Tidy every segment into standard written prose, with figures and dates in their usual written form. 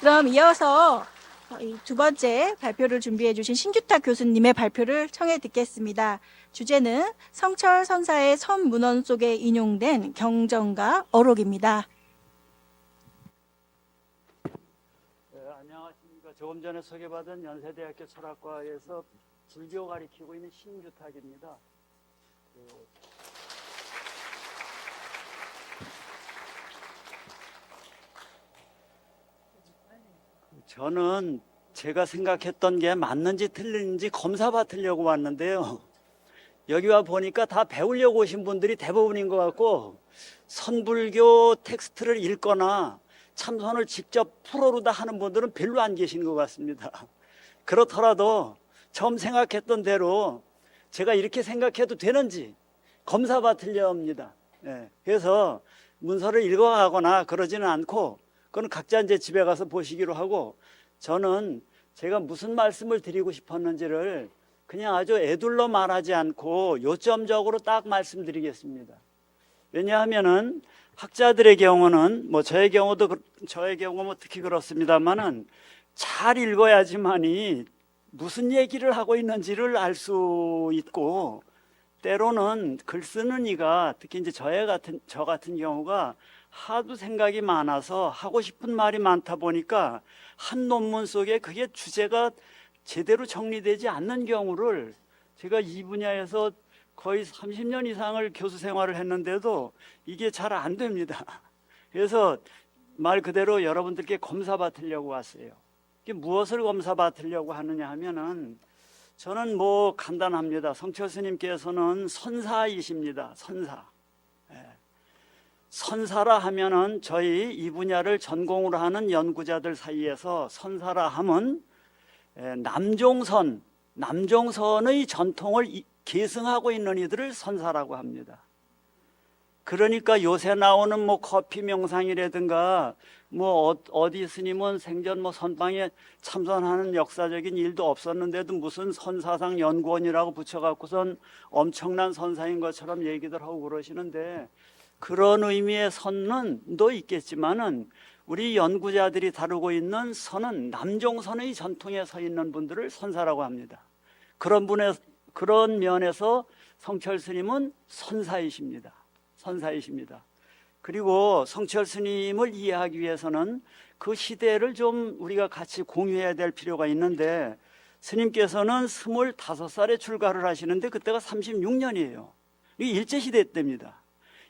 그럼 이어서 이 두 번째 발표를 준비해 주신 신규탁 교수님의 발표를 청해 듣겠습니다. 주제는 성철 선사의 선문헌 속에 인용된 경전과 어록입니다. 안녕하십니까. 조금 전에 소개받은 연세대학교 철학과에서 불교 가리키고 있는 신규탁입니다. 저는 제가 생각했던 게 맞는지 틀린지 검사 받으려고 왔는데요. 여기 와 보니까 다 배우려고 오신 분들이 대부분인 것 같고, 선불교 텍스트를 읽거나 참선을 직접 프로로다 하는 분들은 별로 안 계신 것 같습니다. 그렇더라도 처음 생각했던 대로 제가 이렇게 생각해도 되는지 검사 받으려 합니다. 그래서 문서를 읽어가거나 그러지는 않고, 그건 각자 이제 집에 가서 보시기로 하고, 저는 제가 무슨 말씀을 드리고 싶었는지를 그냥 아주 애둘러 말하지 않고 요점적으로 딱 말씀드리겠습니다. 왜냐하면은 학자들의 경우는 저의 경우 뭐 특히 그렇습니다만은 잘 읽어야지만이 무슨 얘기를 하고 있는지를 알 수 있고, 때로는 글 쓰는 이가 특히 이제 저 같은 경우가 하도 생각이 많아서 하고 싶은 말이 많다 보니까 한 논문 속에 그게 주제가 제대로 정리되지 않는 경우를, 제가 이 분야에서 거의 30년 이상을 교수 생활을 했는데도 이게 잘 안 됩니다. 그래서 말 그대로 여러분들께 검사 받으려고 왔어요. 이게 무엇을 검사 받으려고 하느냐 하면은, 저는 간단합니다. 성철 스님께서는 선사이십니다. 선사. 선사라 하면은 저희 이 분야를 전공으로 하는 연구자들 사이에서 선사라 하면 남종선의 전통을 계승하고 있는 이들을 선사라고 합니다. 그러니까 요새 나오는 커피 명상이라든가 어디 스님은 생전 선방에 참선하는 역사적인 일도 없었는데도 무슨 선사상 연구원이라고 붙여갖고선 엄청난 선사인 것처럼 얘기들 하고 그러시는데, 그런 의미의 선도 있겠지만은 우리 연구자들이 다루고 있는 선은 남종선의 전통에 서 있는 분들을 선사라고 합니다. 그런 면에서 성철 스님은 선사이십니다. 선사이십니다. 그리고 성철 스님을 이해하기 위해서는 그 시대를 좀 우리가 같이 공유해야 될 필요가 있는데, 스님께서는 25살에 출가를 하시는데 그때가 36년이에요. 이게 일제시대 때입니다.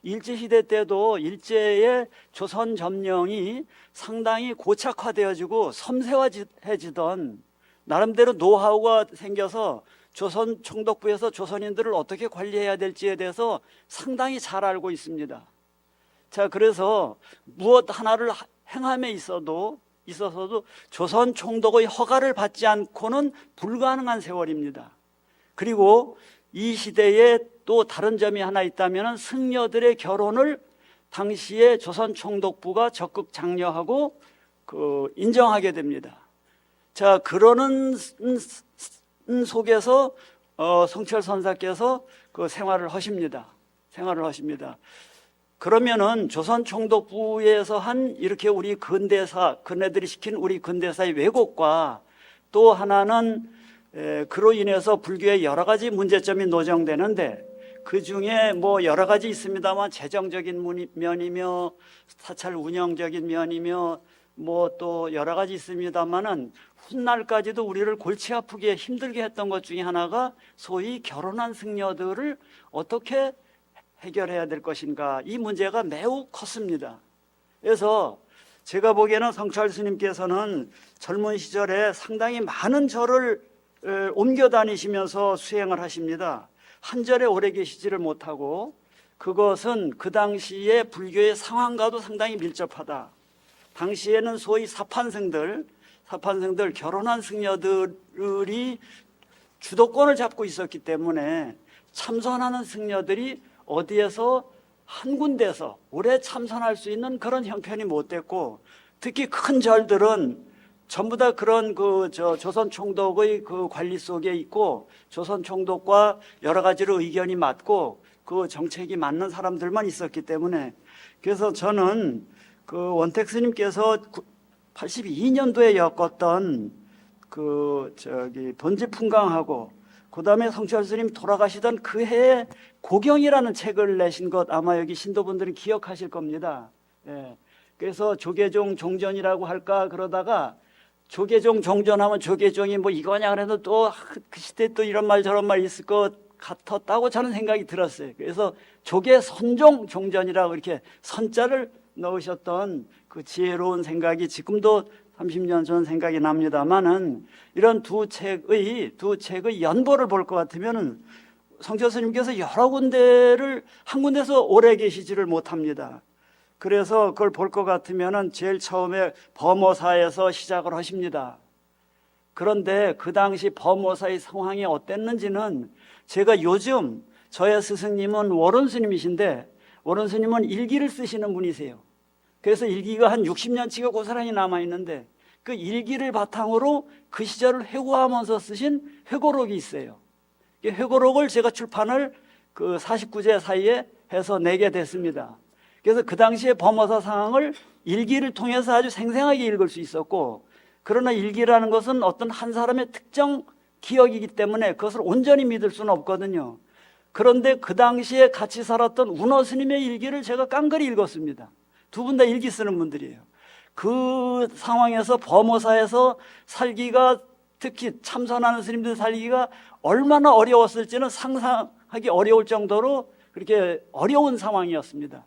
일제시대 때도 일제의 조선 점령이 상당히 고착화되어지고 섬세해지던, 나름대로 노하우가 생겨서 조선 총독부에서 조선인들을 어떻게 관리해야 될지에 대해서 상당히 잘 알고 있습니다. 자, 그래서 무엇 하나를 행함에 있어서도 조선 총독의 허가를 받지 않고는 불가능한 세월입니다. 그리고 이 시대에 또 다른 점이 하나 있다면, 승려들의 결혼을 당시에 조선 총독부가 적극 장려하고 인정하게 됩니다. 자, 그러는 속에서 성철 선사께서 생활을 하십니다. 그러면은 조선 총독부에서 한 이렇게 우리 근대들이 시킨 우리 근대사의 왜곡과, 또 하나는 그로 인해서 불교에 여러 가지 문제점이 노정되는데, 그 중에 여러 가지 있습니다만 재정적인 면이며 사찰 운영적인 면이며 또 여러 가지 있습니다만은, 훗날까지도 우리를 골치 아프게 힘들게 했던 것 중에 하나가 소위 결혼한 승려들을 어떻게 해결해야 될 것인가, 이 문제가 매우 컸습니다. 그래서 제가 보기에는 성철 스님께서는 젊은 시절에 상당히 많은 절을 옮겨 다니시면서 수행을 하십니다. 한 절에 오래 계시지를 못하고, 그것은 그 당시에 불교의 상황과도 상당히 밀접하다. 당시에는 소위 사판승들 결혼한 승려들이 주도권을 잡고 있었기 때문에 참선하는 승려들이 어디에서 한 군데서 오래 참선할 수 있는 그런 형편이 못 됐고, 특히 큰 절들은 전부 다 그런 조선 총독의 관리 속에 있고, 조선 총독과 여러 가지로 의견이 맞고 그 정책이 맞는 사람들만 있었기 때문에, 그래서 저는 원택 스님께서 82년도에 엮었던 돈지풍강하고 그다음에 성철 스님 돌아가시던 그 해에 고경이라는 책을 내신 것 아마 여기 신도분들은 기억하실 겁니다. 예. 그래서 조계종 종전이라고 할까 그러다가 조계종 종전하면 조계종이 뭐 이거냐 그래도 또 그 시대에 또 이런 말 저런 말 있을 것 같았다고 저는 생각이 들었어요. 그래서 조계선종 종전이라고 이렇게 선자를 넣으셨던 그 지혜로운 생각이 지금도 30년 전 생각이 납니다만은 이런 두 책의 연보를 볼 것 같으면은 성철 스님께서 여러 군데를 한 군데서 오래 계시지를 못합니다. 그래서 그걸 볼 것 같으면은 제일 처음에 범오사에서 시작을 하십니다. 그런데 그 당시 범오사의 상황이 어땠는지는 제가 요즘 저의 스승님은 월원 스님이신데 월원 스님은 일기를 쓰시는 분이세요. 그래서 일기가 한 60년치가 고스란히 남아있는데 그 일기를 바탕으로 그 시절을 회고하면서 쓰신 회고록이 있어요. 이 회고록을 제가 출판을 그 49제 사이에 해서 내게 됐습니다. 그래서 그 당시에 범어사 상황을 일기를 통해서 아주 생생하게 읽을 수 있었고, 그러나 일기라는 것은 어떤 한 사람의 특정 기억이기 때문에 그것을 온전히 믿을 수는 없거든요. 그런데 그 당시에 같이 살았던 운어 스님의 일기를 제가 깡그리 읽었습니다. 두 분 다 일기 쓰는 분들이에요. 그 상황에서 범어사에서 살기가, 특히 참선하는 스님들 살기가 얼마나 어려웠을지는 상상하기 어려울 정도로 그렇게 어려운 상황이었습니다.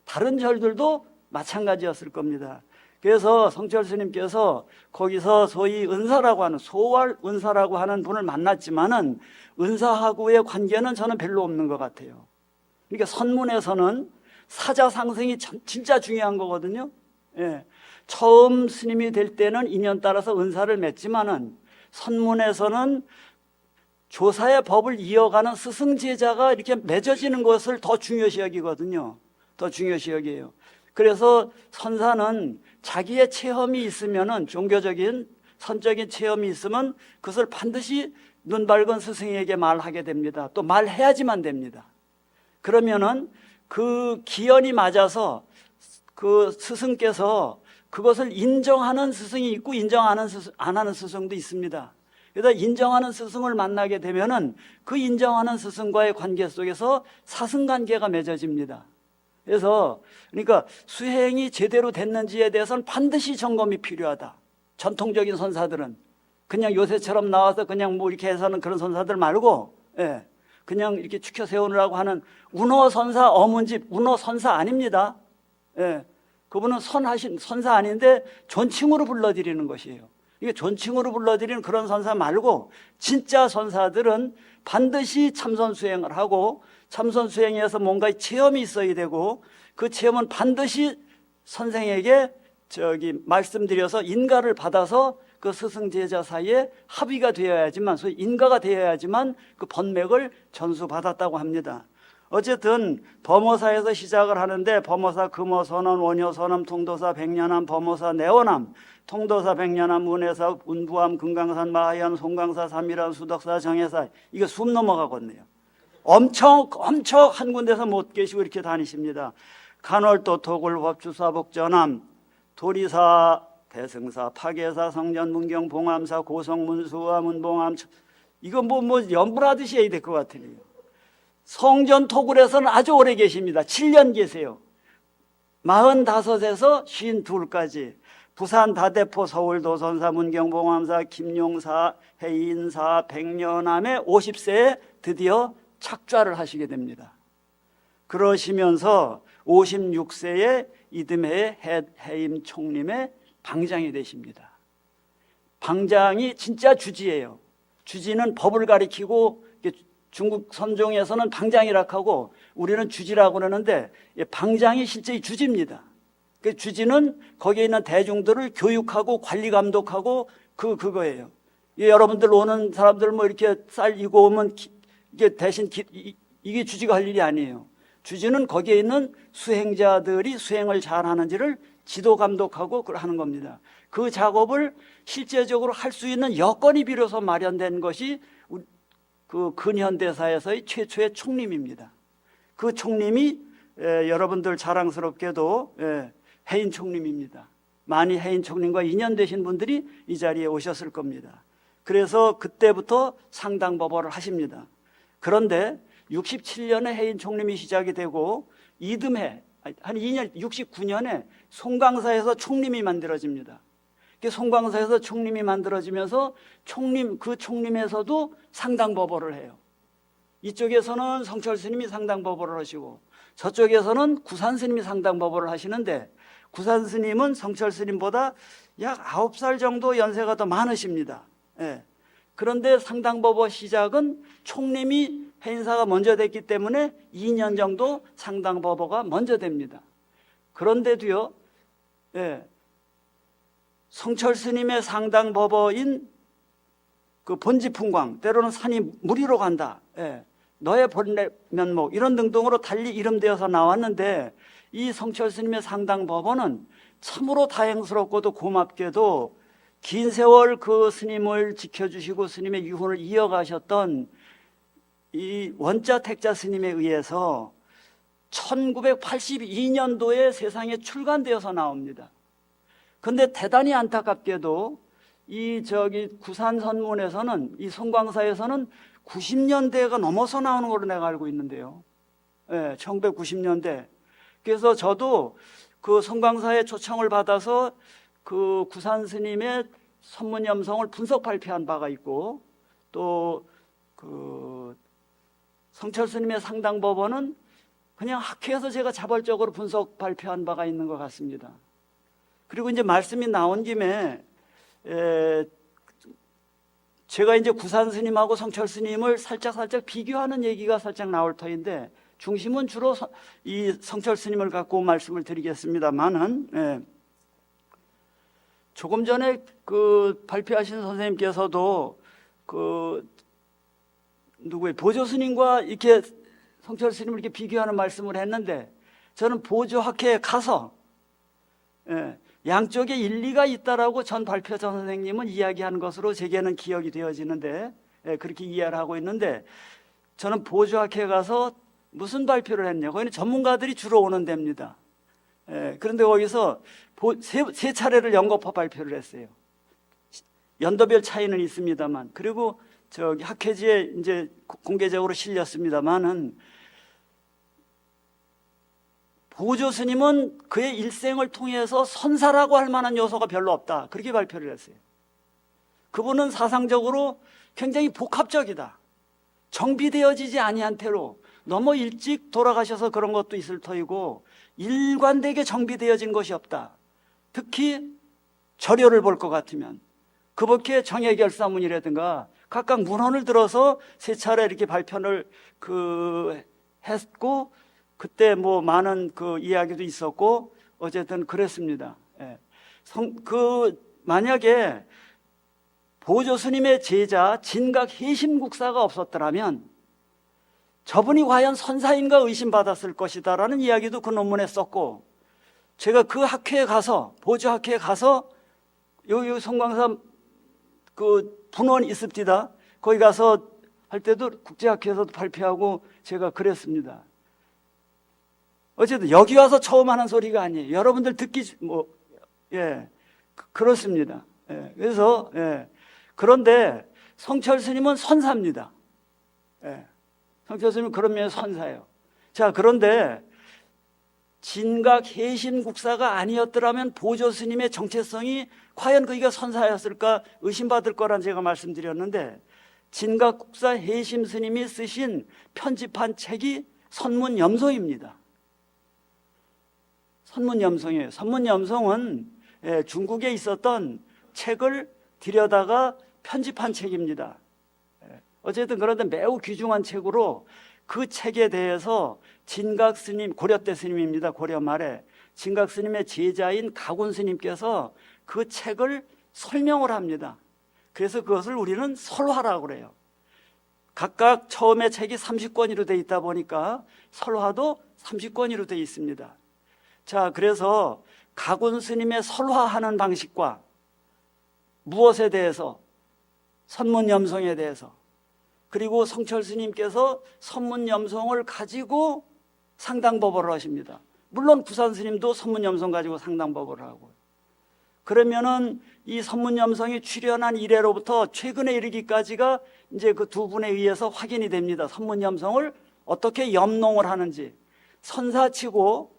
다른 절들도 마찬가지였을 겁니다. 그래서 성철 스님께서 거기서 소위 은사라고 하는, 소월 은사라고 하는 분을 만났지만은 은사하고의 관계는 저는 별로 없는 것 같아요. 그러니까 선문에서는 사자상승이 진짜 중요한 거거든요. 예. 처음 스님이 될 때는 인연 따라서 은사를 맺지만은 선문에서는 조사의 법을 이어가는 스승 제자가 이렇게 맺어지는 것을 더 중요시 여기거든요. 더 중요시 여겨요. 그래서 선사는 자기의 체험이 있으면은, 종교적인 선적인 체험이 있으면 그것을 반드시 눈 밝은 스승에게 말하게 됩니다. 또 말해야지만 됩니다. 그러면은 그 기연이 맞아서 그 스승께서 그것을 인정하는 스승이 있고 인정 안 하는 스승도 있습니다. 그래서 인정하는 스승을 만나게 되면은 그 인정하는 스승과의 관계 속에서 사승관계가 맺어집니다. 그래서 그러니까 수행이 제대로 됐는지에 대해서는 반드시 점검이 필요하다. 전통적인 선사들은 그냥 요새처럼 나와서 그냥 뭐 이렇게 해서는 그런 선사들 말고, 예, 그냥 이렇게 축혀 세우느라고 하는 운어 선사 어문집 운어 선사 아닙니다. 예, 그분은 선하신 선사 아닌데 존칭으로 불러드리는 것이에요. 이게 존칭으로 불러드리는 그런 선사 말고 진짜 선사들은 반드시 참선 수행을 하고, 참선 수행에서 뭔가 체험이 있어야 되고, 그 체험은 반드시 선생에게 말씀드려서 인가를 받아서 그 스승 제자 사이에 합의가 되어야지만, 소위 인가가 되어야지만 그 번맥을 전수받았다고 합니다. 어쨌든 범어사에서 시작을 하는데 범어사 금어선언 원효선언 통도사 백년함 범어사 내원함 통도사 백년함 문해사 운부함 금강산 마하연 송강사 삼일함 수덕사 정해사, 이거 숨 넘어가거든요. 엄청 한 군데서 못 계시고 이렇게 다니십니다. 간월도 토굴법 주사복전함 도리사 대승사 파계사 성전 문경 봉암사 고성 문수와 문봉암, 이거 뭐 연불하듯이 해야 될 것 같아요. 성전 토굴에서는 아주 오래 계십니다. 7년 계세요. 45에서 52까지. 부산 다대포 서울 도선사 문경 봉암사 김용사 해인사 백년함에 50세에 드디어 착좌를 하시게 됩니다. 그러시면서 56세에 이듬해에 해임 총림의 방장이 되십니다. 방장이 진짜 주지예요. 주지는 법을 가리키고, 중국 선종에서는 방장이라고 하고 우리는 주지라고 그러는데 방장이 실제 주지입니다. 그 주지는 거기에 있는 대중들을 교육하고 관리 감독하고 그거예요. 여러분들 오는 사람들 뭐 이렇게 쌀 이고 오면 이게 대신 이게 주지가 할 일이 아니에요. 주지는 거기에 있는 수행자들이 수행을 잘 하는지를 지도 감독하고 하는 겁니다. 그 작업을 실제적으로 할 수 있는 여건이 비로소 마련된 것이 그 근현대사에서의 최초의 총림입니다. 그 총림이 여러분들 자랑스럽게도 해인 총림입니다. 많이 해인 총님과 인연되신 분들이 이 자리에 오셨을 겁니다. 그래서 그때부터 상당법원을 하십니다. 그런데 67년에 해인 총림이 시작이 되고 이듬해 한 2년 69년에 송광사에서 총림이 만들어집니다. 송광사에서 총림이 만들어지면서 그 총림에서도 상당법원을 해요. 이쪽에서는 성철 스님이 상당법원을 하시고 저쪽에서는 구산 스님이 상당법원을 하시는데 구산 스님은 성철 스님보다 약 9살 정도 연세가 더 많으십니다. 예. 그런데 상당법원 시작은 총림이 해인사가 먼저 됐기 때문에 2년 정도 상당법원가 먼저 됩니다. 그런데도요, 예, 성철 스님의 상당법어인 그 본지풍광, 때로는 산이 무리로 간다. 예, 너의 본래면목 이런 등등으로 달리 이름되어서 나왔는데 이 성철 스님의 상당법어는 참으로 다행스럽고도 고맙게도 긴 세월 그 스님을 지켜주시고 스님의 유훈을 이어가셨던 이 원자 택자 스님에 의해서 1982년도에 세상에 출간되어서 나옵니다. 근데 대단히 안타깝게도 이 구산 선문에서는 이 송광사에서는 90년대가 넘어서 나오는 걸로 내가 알고 있는데요. 예, 1990년대. 그래서 저도 그 송광사의 초청을 받아서 그 구산 스님의 선문염성을 분석 발표한 바가 있고 또 그 성철 스님의 상당법원은 그냥 학회에서 제가 자발적으로 분석 발표한 바가 있는 것 같습니다. 그리고 이제 말씀이 나온 김에 제가 이제 구산 스님하고 성철 스님을 살짝 비교하는 얘기가 살짝 나올 터인데 중심은 주로 이 성철 스님을 갖고 말씀을 드리겠습니다만은 조금 전에 그 발표하신 선생님께서도 그 누구의 보조 스님과 이렇게 성철 스님을 이렇게 비교하는 말씀을 했는데 저는 보조학회에 가서 양쪽에 일리가 있다라고 전 발표자 선생님은 이야기한 것으로 제게는 기억이 되어지는데 그렇게 이해를 하고 있는데 저는 보조학회에 가서 무슨 발표를 했냐? 거기는 전문가들이 주로 오는 데입니다. 그런데 거기서 세 차례를 연거푸 발표를 했어요. 연도별 차이는 있습니다만, 그리고 학회지에 이제 공개적으로 실렸습니다만은 보조 스님은 그의 일생을 통해서 선사라고 할 만한 요소가 별로 없다. 그렇게 발표를 했어요. 그분은 사상적으로 굉장히 복합적이다. 정비되어지지 아니한 태로 너무 일찍 돌아가셔서 그런 것도 있을 터이고 일관되게 정비되어진 것이 없다. 특히 절요를 볼 것 같으면 그밖에 정예결사문이라든가 각각 문헌을 들어서 세 차례 이렇게 발표를 했고 그때 뭐 많은 그 이야기도 있었고 어쨌든 그랬습니다. 만약에 보조 스님의 제자 진각 해심국사가 없었더라면 저분이 과연 선사인가 의심받았을 것이다라는 이야기도 그 논문에 썼고 제가 그 학회에 가서 보조 학회에 가서 여기 송광사 그 분원 있습니다. 거기 가서 할 때도 국제학회에서도 발표하고 제가 그랬습니다. 어쨌든 여기 와서 처음 하는 소리가 아니에요. 여러분들 듣기 그렇습니다. 그래서 그런데 성철 스님은 선사입니다. 성철 스님은 그런 면에서 선사예요. 자, 그런데 진각 해심국사가 아니었더라면 보조 스님의 정체성이 과연 그이가 선사였을까 의심받을 거란 제가 말씀드렸는데 진각국사 해심 스님이 쓰신 편집한 책이 선문염송입니다. 선문염송이에요. 선문염송은 중국에 있었던 책을 들여다가 편집한 책입니다. 어쨌든 그런데 매우 귀중한 책으로 그 책에 대해서 진각 스님, 고려 때 스님입니다. 고려 말에 진각 스님의 제자인 가군 스님께서 그 책을 설명을 합니다. 그래서 그것을 우리는 설화라고 그래요. 각각 처음에 책이 30권으로 되어 있다 보니까 설화도 30권으로 되어 있습니다. 자, 그래서 가군 스님의 설화하는 방식과 무엇에 대해서 선문염송에 대해서 그리고 성철 스님께서 선문염송을 가지고 상당법어를 하십니다. 물론 구산 스님도 선문염송 가지고 상당법어를 하고 그러면은 이 선문염성이 출현한 이래로부터 최근에 이르기까지가 이제 그 두 분에 의해서 확인이 됩니다. 선문염성을 어떻게 염농을 하는지. 선사치고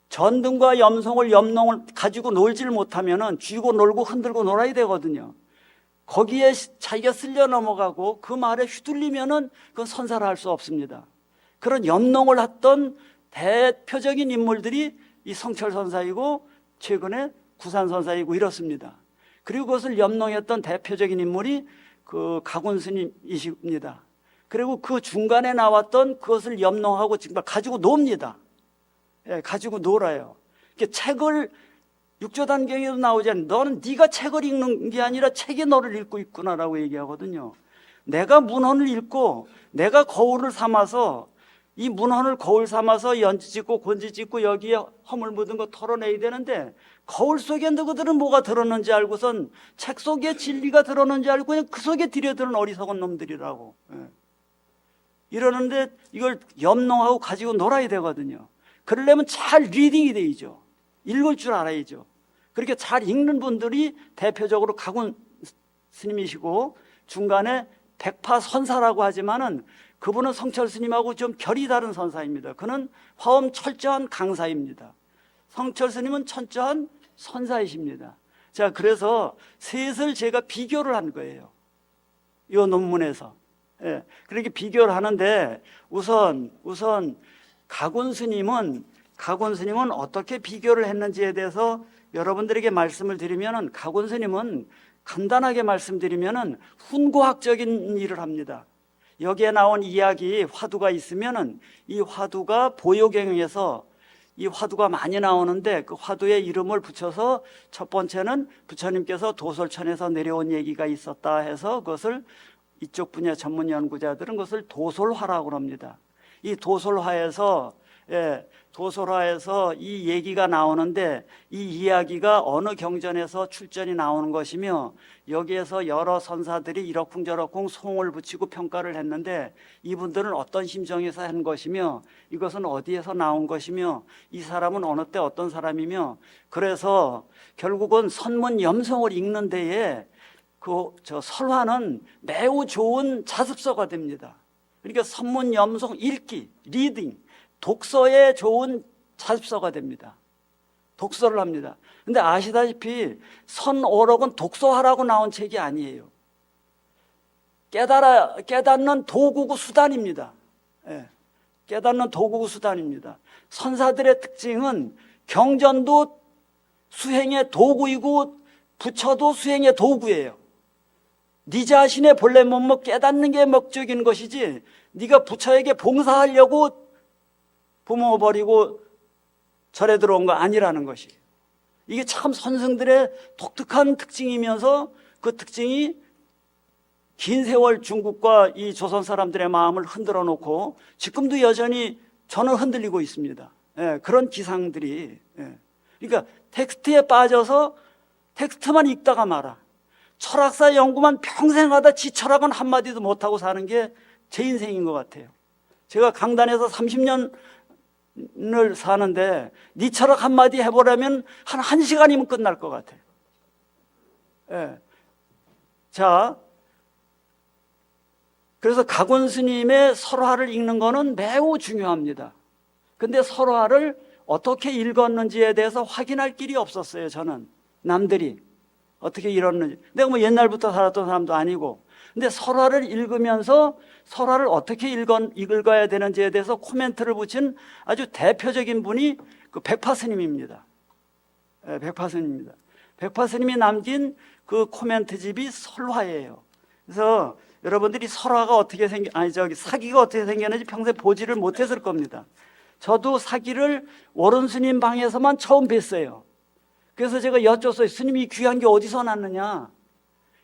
전등과 염농을 가지고 놀질 못하면은 쥐고 놀고 흔들고 놀아야 되거든요. 거기에 자기가 쓸려 넘어가고 그 말에 휘둘리면은 그건 선사를 할 수 없습니다. 그런 염농을 했던 대표적인 인물들이 이 성철선사이고 최근에 구산선사이고 이렇습니다. 그리고 그것을 염농했던 대표적인 인물이 그 가군스님이십니다. 그리고 그 중간에 나왔던 그것을 염농하고 정말 가지고 놉니다. 예, 가지고 놀아요. 책을 육조단경에도 나오지 않는, 너는 네가 책을 읽는 게 아니라 책이 너를 읽고 있구나라고 얘기하거든요. 내가 문헌을 읽고 내가 거울을 삼아서 이 문헌을 거울 삼아서 연지 찍고 곤지 찍고 여기에 허물 묻은 거 털어내야 되는데 거울 속에 너희들은 뭐가 들었는지 알고선 책 속에 진리가 들었는지 알고 그냥 그 속에 들여드는 어리석은 놈들이라고. 예. 이러는데 이걸 염농하고 가지고 놀아야 되거든요. 그러려면 잘 리딩이 되죠. 읽을 줄 알아야죠. 그렇게 잘 읽는 분들이 대표적으로 가군 스님이시고 중간에 백파선사라고 하지만은 그분은 성철 스님하고 좀 결이 다른 선사입니다. 그는 화엄 철저한 강사입니다. 성철 스님은 천저한 선사이십니다. 자, 그래서 셋을 제가 비교를 한 거예요. 이 논문에서. 예, 그렇게 비교를 하는데 우선 가군 스님은 어떻게 비교를 했는지에 대해서 여러분들에게 말씀을 드리면은 가군 스님은 간단하게 말씀드리면은 훈고학적인 일을 합니다. 여기에 나온 이야기 화두가 있으면은 이 화두가 보요경에서 이 화두가 많이 나오는데 그 화두에 이름을 붙여서 첫 번째는 부처님께서 도솔천에서 내려온 얘기가 있었다 해서 그것을 이쪽 분야 전문 연구자들은 그것을 도솔화라고 합니다. 이 도솔화에서 이 얘기가 나오는데 이 이야기가 어느 경전에서 출전이 나오는 것이며 여기에서 여러 선사들이 이러쿵저러쿵 송을 붙이고 평가를 했는데 이분들은 어떤 심정에서 한 것이며 이것은 어디에서 나온 것이며 이 사람은 어느 때 어떤 사람이며 그래서 결국은 선문 염성을 읽는 데에 설화는 매우 좋은 자습서가 됩니다. 그러니까 선문 염성 읽기, 리딩, 독서에 좋은 자습서가 됩니다. 독서를 합니다. 근데 아시다시피 선오록은 독서하라고 나온 책이 아니에요. 깨닫는 도구고 수단입니다. 예, 깨닫는 도구고 수단입니다. 선사들의 특징은 경전도 수행의 도구이고 부처도 수행의 도구예요. 네 자신의 본래 면목 깨닫는 게 목적인 것이지 네가 부처에게 봉사하려고 부모버리고 절에 들어온 거 아니라는 것이에요. 이게 참 선생들의 독특한 특징이면서 그 특징이 긴 세월 중국과 이 조선 사람들의 마음을 흔들어 놓고 지금도 여전히 저는 흔들리고 있습니다. 예, 그런 기상들이. 예. 그러니까 텍스트에 빠져서 텍스트만 읽다가 말아. 철학사 연구만 평생 하다 지 철학은 한마디도 못하고 사는 게 제 인생인 것 같아요. 제가 강단에서 30년을 사는데 네 철학 한마디 해보려면 한 1시간이면 끝날 것 같아요. 예. 자, 그래서 가군 스님의 설화를 읽는 거는 매우 중요합니다. 근데 설화를 어떻게 읽었는지에 대해서 확인할 길이 없었어요. 저는 남들이 어떻게 읽었는지. 내가 뭐 옛날부터 살았던 사람도 아니고. 근데 설화를 읽으면서 설화를 어떻게 읽어야 되는지에 대해서 코멘트를 붙인 아주 대표적인 분이 그 백파 스님입니다. 네, 백파 스님입니다. 백파 스님이 남긴 그 코멘트집이 설화예요. 그래서 여러분들이 사기가 어떻게 생겼는지 평소에 보지를 못했을 겁니다. 저도 사기를 워런 스님 방에서만 처음 뵀어요. 그래서 제가 여쭸어요. 스님이 이 귀한 게 어디서 났느냐?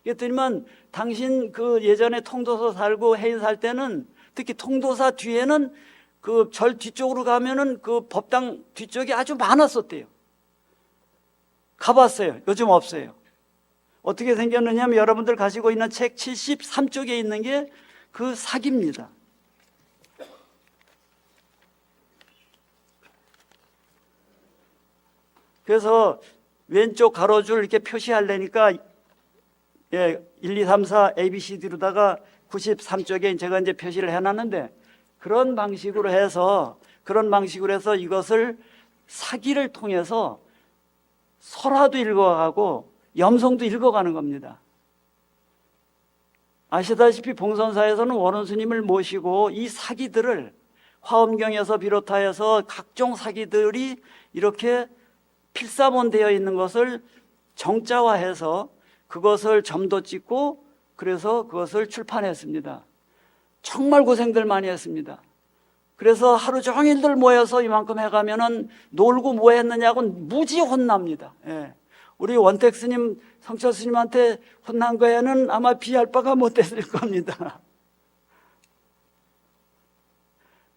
그랬더니만 당신 그 예전에 통도사 살고 해인 살 때는 특히 통도사 뒤에는 그 절 뒤쪽으로 가면은 그 법당 뒤쪽이 아주 많았었대요. 가봤어요. 요즘 없어요. 어떻게 생겼느냐면 여러분들 가지고 있는 책 73쪽에 있는 게 그 사기입니다. 그래서 왼쪽 가로줄 이렇게 표시하려니까 1, 2, 3, 4 ABCD로다가 93쪽에 제가 이제 표시를 해놨는데 그런 방식으로 해서 이것을 사기를 통해서 설화도 읽어가고 염송도 읽어가는 겁니다. 아시다시피 봉선사에서는 원훈 스님을 모시고 이 사기들을 화엄경에서 비롯하여서 각종 사기들이 이렇게 필사본되어 있는 것을 정자화해서 그것을 점도 찍고 그래서 그것을 출판했습니다. 정말 고생들 많이 했습니다. 그래서 하루 종일들 모여서 이만큼 해가면은 놀고 뭐 했느냐고 무지 혼납니다. 예. 우리 원택 스님, 성철 스님한테 혼난 거에는 아마 비할 바가 못 됐을 겁니다.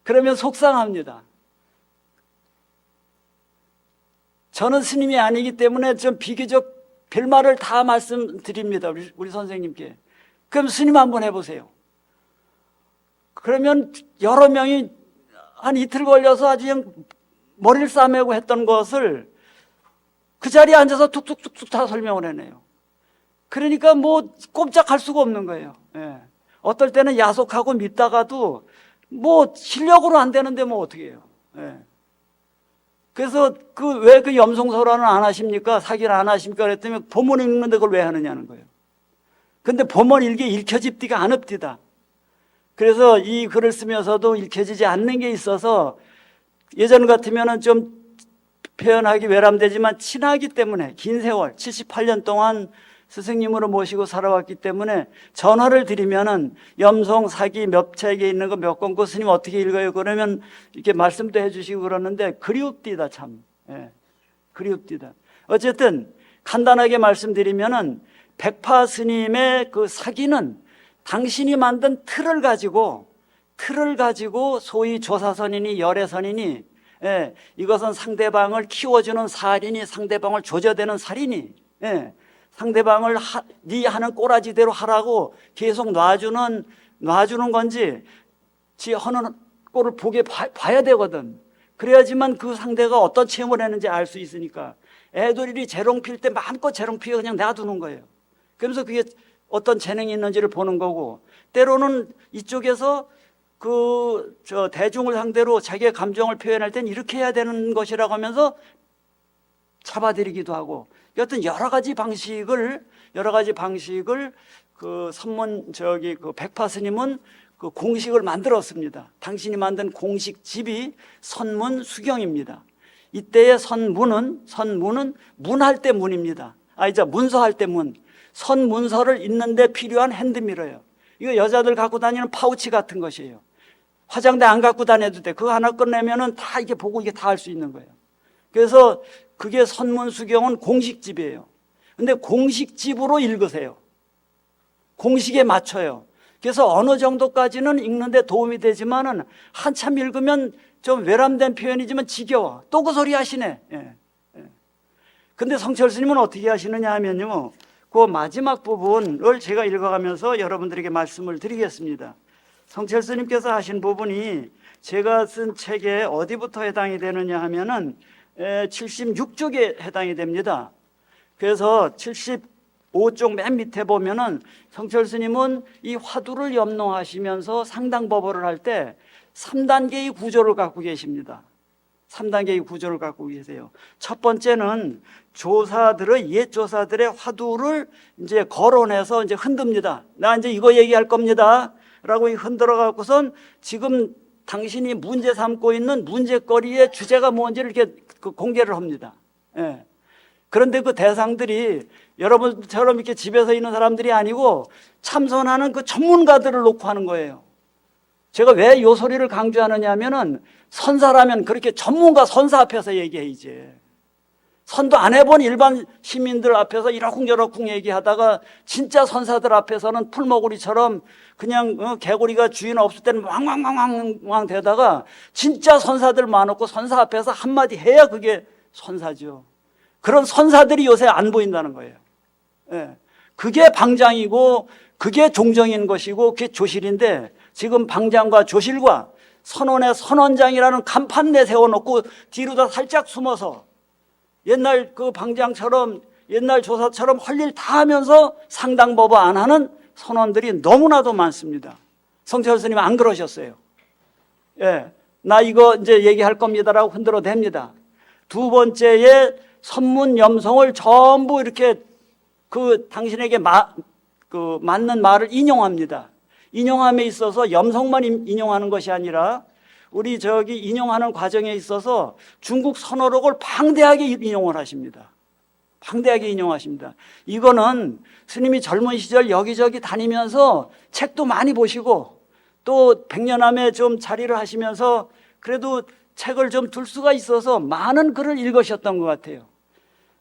그러면 속상합니다. 저는 스님이 아니기 때문에 좀 비교적 별말을 다 말씀드립니다. 우리 선생님께. 그럼 스님 한번 해보세요. 그러면 여러 명이 한 이틀 걸려서 아주 그냥 머리를 싸매고 했던 것을 그 자리에 앉아서 툭툭툭툭 다 설명을 해내요. 그러니까 뭐 꼼짝할 수가 없는 거예요. 예. 어떨 때는 야속하고 밉다가도 뭐 실력으로 안 되는데 뭐 어떻게 해요. 예. 그래서 왜 그 염송설화는 안 하십니까? 사기를 안 하십니까? 그랬더니 본문 읽는데 그걸 왜 하느냐는 거예요. 근데 본문 읽기 읽혀집디가 않읍디다. 그래서 이 글을 쓰면서도 읽혀지지 않는 게 있어서 예전 같으면은 좀 표현하기 외람되지만 친하기 때문에 긴 세월 78년 동안 스승님으로 모시고 살아왔기 때문에 전화를 드리면은 염송 사기 몇 책에 있는 거 몇 권 그 스님 어떻게 읽어요? 그러면 이렇게 말씀도 해주시고 그러는데 그리웁디다 참. 예, 그리웁디다. 어쨌든 간단하게 말씀드리면은 백파 스님의 그 사기는 당신이 만든 틀을 가지고 소위 조사선이니 열애선이니 이것은 상대방을 키워주는 살인이 상대방을 조져대는 살인이 상대방을 네 하는 꼬라지대로 하라고 계속 놔주는 건지 지 하는 꼴을 보게 봐야 되거든. 그래야지만 그 상대가 어떤 체험을 했는지 알 수 있으니까 애들이 재롱 필 때 마음껏 재롱 피워 그냥 놔두는 거예요. 그러면서 그게 어떤 재능이 있는지를 보는 거고 때로는 이쪽에서 대중을 상대로 자기의 감정을 표현할 땐 이렇게 해야 되는 것이라고 하면서 잡아들이기도 하고 여튼 여러 가지 방식을 그 백파 스님은 그 공식을 만들었습니다. 당신이 만든 공식집이 선문수경입니다. 이때의 선문은 문할 때 문입니다. 문서할 때 문. 선문서를 읽는데 필요한 핸드미러예요. 이거 여자들 갖고 다니는 파우치 같은 것이에요. 화장대 안 갖고 다녀도 돼. 그거 하나 꺼내면은 다 이게 보고 이게 다 할 수 있는 거예요. 그래서 그게 선문수경은 공식집이에요. 근데 공식집으로 읽으세요. 공식에 맞춰요. 그래서 어느 정도까지는 읽는데 도움이 되지만은 한참 읽으면 좀 외람된 표현이지만 지겨워. 또 그 소리 하시네. 근데 성철 스님은 어떻게 하시느냐 하면요. 그 마지막 부분을 제가 읽어가면서 여러분들에게 말씀을 드리겠습니다. 성철 스님께서 하신 부분이 제가 쓴 책에 어디부터 해당이 되느냐 하면은 76쪽에 해당이 됩니다. 그래서 75쪽 맨 밑에 보면은 성철 스님은 이 화두를 염농하시면서 상당법어를 할 때 3단계의 구조를 갖고 계십니다. 3단계의 구조를 갖고 계세요. 첫 번째는 옛 조사들의 화두를 이제 거론해서 이제 흔듭니다. 나 이제 이거 얘기할 겁니다. 라고 흔들어 갖고선 지금 당신이 문제 삼고 있는 문제거리의 주제가 뭔지를 이렇게 공개를 합니다. 예. 그런데 그 대상들이 여러분처럼 이렇게 집에서 있는 사람들이 아니고 참선하는 그 전문가들을 놓고 하는 거예요. 제가 왜 이 소리를 강조하느냐 하면은 선사라면 그렇게 전문가 선사 앞에서 얘기해야지. 선도 안 해본 일반 시민들 앞에서 이러쿵저러쿵 얘기하다가 진짜 선사들 앞에서는 풀머구리처럼 그냥 개구리가 주인 없을 때는 왕왕왕왕왕 대다가 진짜 선사들 많았고 선사 앞에서 한마디 해야 그게 선사죠. 그런 선사들이 요새 안 보인다는 거예요. 예. 그게 방장이고 그게 종정인 것이고 그게 조실인데 지금 방장과 조실과 선원의 선원장이라는 간판 내세워놓고 뒤로다 살짝 숨어서 옛날 그 방장처럼 옛날 조사처럼 할 일 다 하면서 상당법어 안 하는 선원들이 너무나도 많습니다. 성철 스님 안 그러셨어요. 예, 나 이거 이제 얘기할 겁니다라고 흔들어댑니다. 두 번째에 선문 염성을 전부 이렇게 그 당신에게 맞는 말을 인용합니다. 인용함에 있어서 염성만 인용하는 것이 아니라 우리 저기 인용하는 과정에 있어서 중국 선어록을 방대하게 인용을 하십니다. 방대하게 인용하십니다. 이거는 스님이 젊은 시절 여기저기 다니면서 책도 많이 보시고 또 백년암에 좀 자리를 하시면서 그래도 책을 좀 둘 수가 있어서 많은 글을 읽으셨던 것 같아요.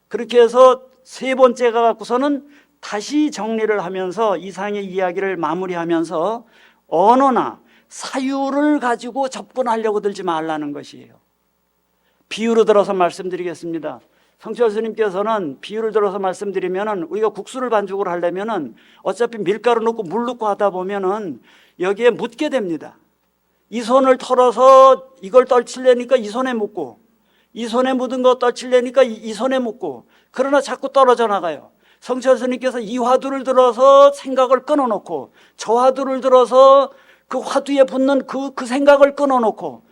그렇게 해서 세 번째가 갖고서는 다시 정리를 하면서 이상의 이야기를 마무리하면서 언어나 사유를 가지고 접근하려고 들지 말라는 것이에요. 비유로 들어서 말씀드리겠습니다. 성철 스님께서는 비유를 들어서 말씀드리면은 우리가 국수를 반죽을 하려면은 어차피 밀가루 넣고 물 넣고 하다 보면은 여기에 묻게 됩니다. 이 손을 털어서 이걸 떨치려니까 이 손에 묻고 이 손에 묻은 거 떨치려니까 이 손에 묻고 그러나 자꾸 떨어져 나가요. 성철 스님께서 이 화두를 들어서 생각을 끊어놓고 저 화두를 들어서 그 화두에 붙는 그 생각을 끊어놓고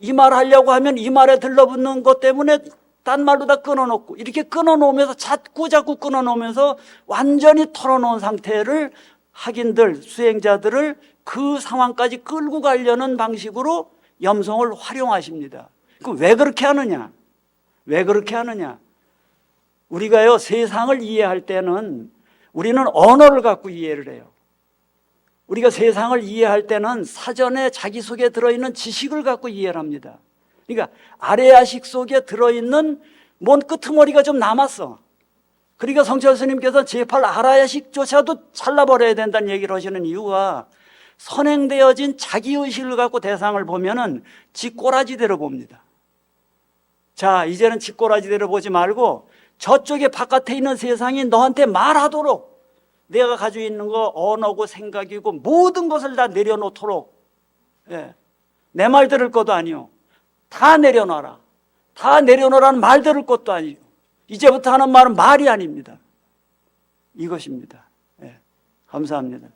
이 말 하려고 하면 이 말에 들러붙는 것 때문에 딴 말로 다 끊어놓고 이렇게 끊어놓으면서 자꾸 끊어놓으면서 완전히 털어놓은 상태를 학인들, 수행자들을 그 상황까지 끌고 가려는 방식으로 염성을 활용하십니다. 왜 그렇게 하느냐? 왜 그렇게 하느냐? 우리가요, 세상을 이해할 때는 우리는 언어를 갖고 이해를 해요. 우리가 세상을 이해할 때는 사전에 자기 속에 들어있는 지식을 갖고 이해를 합니다. 그러니까 아래야식 속에 들어있는 뭔 끄트머리가 좀 남았어. 그러니까 성철 스님께서 제8 아라야식조차도 잘라버려야 된다는 얘기를 하시는 이유가 선행되어진 자기의식을 갖고 대상을 보면은 지 꼬라지대로 봅니다. 자, 이제는 지 꼬라지대로 보지 말고 저쪽에 바깥에 있는 세상이 너한테 말하도록 내가 가지고 있는 거 언어고 생각이고 모든 것을 다 내려놓도록, 예, 내 말 들을 것도 아니요. 다 내려놔라. 다 내려놓으라는 말 들을 것도 아니요. 이제부터 하는 말은 말이 아닙니다. 이것입니다. 예, 감사합니다.